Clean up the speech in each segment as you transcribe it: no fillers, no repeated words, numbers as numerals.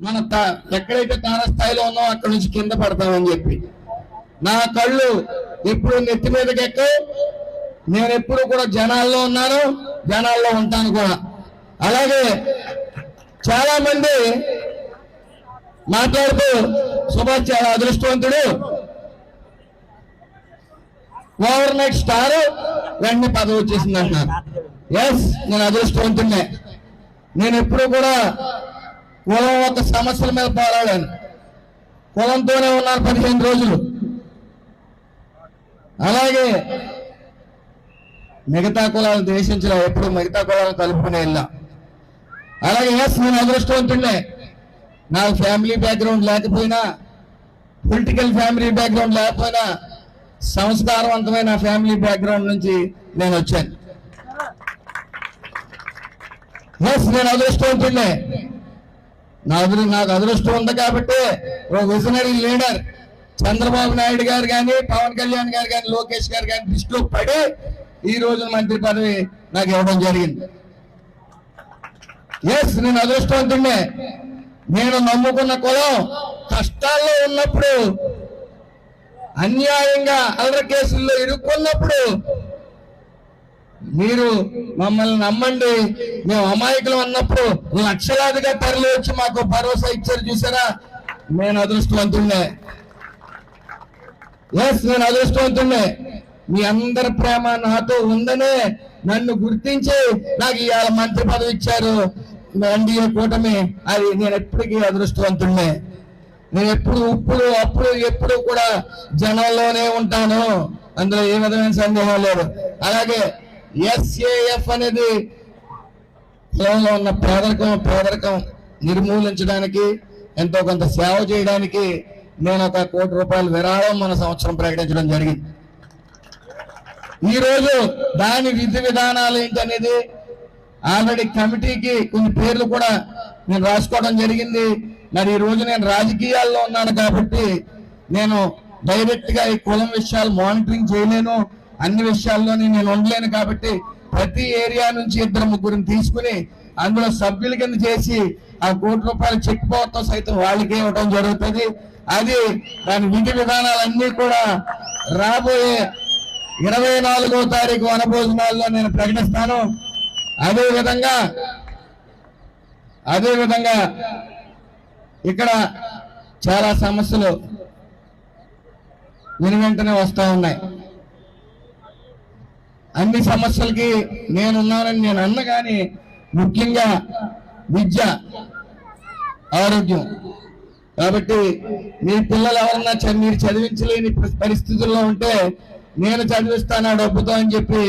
మన ఎక్కడైతే తారస్థాయిలో ఉన్నామో అక్కడి నుంచి కింద పడతామని చెప్పి నా కళ్ళు ఎప్పుడు నెత్తి మీదకి ఎక్కవు. నేను ఎప్పుడు కూడా జనాల్లో ఉన్నాను, జనాల్లో ఉంటాను కూడా. అలాగే చాలా మంది మాట్లాడుతూ సుభాష్ చాలా అదృష్టవంతుడు, ఓవర్ నైట్ స్టార్, వెంటనే పదవి వచ్చేసింది అంటున్నారు. ఎస్, నేను అదృష్టవంతున్నే. నేను ఎప్పుడు కూడా కులం ఒక సమస్యల మీద పోరాడాను. కులంతోనే ఉన్నాను 15 రోజులు. అలాగే మిగతా కులాలను ద్వేషించలే, ఎప్పుడు మిగతా కులాలను కలుపుకునే వెళ్ళా. అలాగే ఎస్, నేను అదృష్టవంతున్నే. నాకు ఫ్యామిలీ బ్యాక్గ్రౌండ్ లేకపోయినా, పొలిటికల్ ఫ్యామిలీ బ్యాక్గ్రౌండ్ లేకపోయినా, సంస్కారవంతమైన ఫ్యామిలీ బ్యాక్గ్రౌండ్ నుంచి నేను వచ్చాను. ఎస్, నేను అదృష్టవంతున్నే. నాకు అదృష్టం ఉంది కాబట్టి ఒక విజనరీ లీడర్ చంద్రబాబు నాయుడు గారు కానీ, పవన్ కళ్యాణ్ గారు కానీ, లోకేష్ గారు కానీ దృష్టిలో పడి ఈ రోజు మంత్రి పదవి నాకు ఇవ్వడం జరిగింది. ఎస్, నేను అదృష్టవంతున్నే. నేను నమ్ముకున్న కులం కష్టాల్లో ఉన్నప్పుడు, అన్యాయంగా అల్లరి కేసుల్లో ఇరుక్కున్నప్పుడు మీరు మమ్మల్ని నమ్మండి, మేము అమాయకులు అన్నప్పుడు లక్షలాదిగా తరలి వచ్చి మాకు భరోసా ఇచ్చారు. చూసారా, నేను అదృష్టవంతున్నే. ఎస్, నేను అదృష్టవంతున్నే. మీ అందరి ప్రేమ నాతో ఉందనే నన్ను గుర్తించి నాకు ఇవాళ మంత్రి పదవి ఇచ్చారు ఎన్డీఏ కూటమి. అది నేను ఎప్పటికీ అదృష్టవంతున్నే. నేను ఎప్పుడు కూడా జనంలోనే ఉంటాను, అందులో ఏ విధమైన సందేహం లేదు. అలాగే ఎస్ఏఎఫ్ అనేది కులంలో ఉన్న పేదరికం నిర్మూలించడానికి, ఎంతో కొంత సేవ చేయడానికి నేను ఒక ₹1 కోటి విరాళం మన సంవత్సరం ప్రకటించడం జరిగింది. ఈరోజు దాని విధి విధానాలు ఏంటనేది ఆల్రెడీ కమిటీకి కొన్ని పేర్లు కూడా నేను రాసుకోవడం జరిగింది. మరి ఈ రోజు నేను రాజకీయాల్లో ఉన్నాను కాబట్టి నేను డైరెక్ట్ గా ఈ కులం విషయాలు మానిటరింగ్ చేయలేను, అన్ని విషయాల్లోనే నేను ఉండలేను. కాబట్టి ప్రతి ఏరియా నుంచి 2-3 తీసుకుని అందులో సభ్యుల కింద చేసి ఆ ₹1 కోటి చెక్ పవర్తో సైతం వాళ్ళకి ఇవ్వడం జరుగుతుంది. అది దాని విధి విధానాలన్నీ కూడా రాబోయే 24వ తారీఖు వనభోజనాల్లో నేను ప్రకటిస్తాను. అదేవిధంగా ఇక్కడ చాలా సమస్యలు వెంటనే వస్తూ ఉన్నాయి. అన్ని సమస్యలకి నేనున్నానని నేను అన్న, కానీ ముఖ్యంగా విద్య, ఆరోగ్యం. కాబట్టి మీ పిల్లలు ఎవరన్నా మీరు చదివించలేని పరిస్థితుల్లో ఉంటే నేను చదివిస్తాను డబ్బుతో అని చెప్పి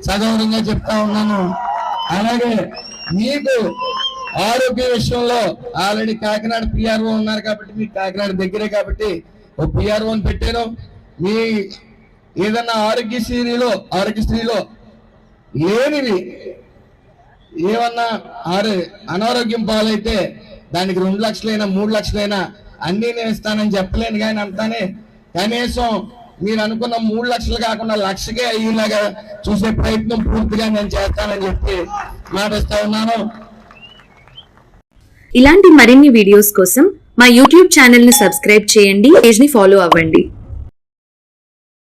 సగౌరవంగా చెప్తా ఉన్నాను. అలాగే మీకు ఆరోగ్య విషయంలో ఆల్రెడీ కాకినాడ పిఆర్ఓ ఉన్నారు కాబట్టి, మీకు కాకినాడ దగ్గరే కాబట్టి ఓ పిఆర్ఓని పెట్టాను. మీ ఏదన్నా ఆరోగ్యశ్రీలో లేనివి ఏమన్నా అనారోగ్యం పాలైతే దానికి 2 లక్షలైనా 3 లక్షలైనా అన్నీ నేను ఇస్తానని చెప్పలేను, కానీ అంతానే కనీసం మీరు అనుకున్న 3 లక్షలు కాకుండా 1 లక్షకే అయ్యేలాగా చూసే ప్రయత్నం పూర్తిగా నేను చేస్తానని చెప్పి మాటిస్తా ఉన్నాను. ఇలాంటి మరిన్ని వీడియోస్ కోసం మా యూట్యూబ్ ఛానల్ ని సబ్స్క్రైబ్ చేయండి, పేజ్ ని ఫాలో అవ్వండి.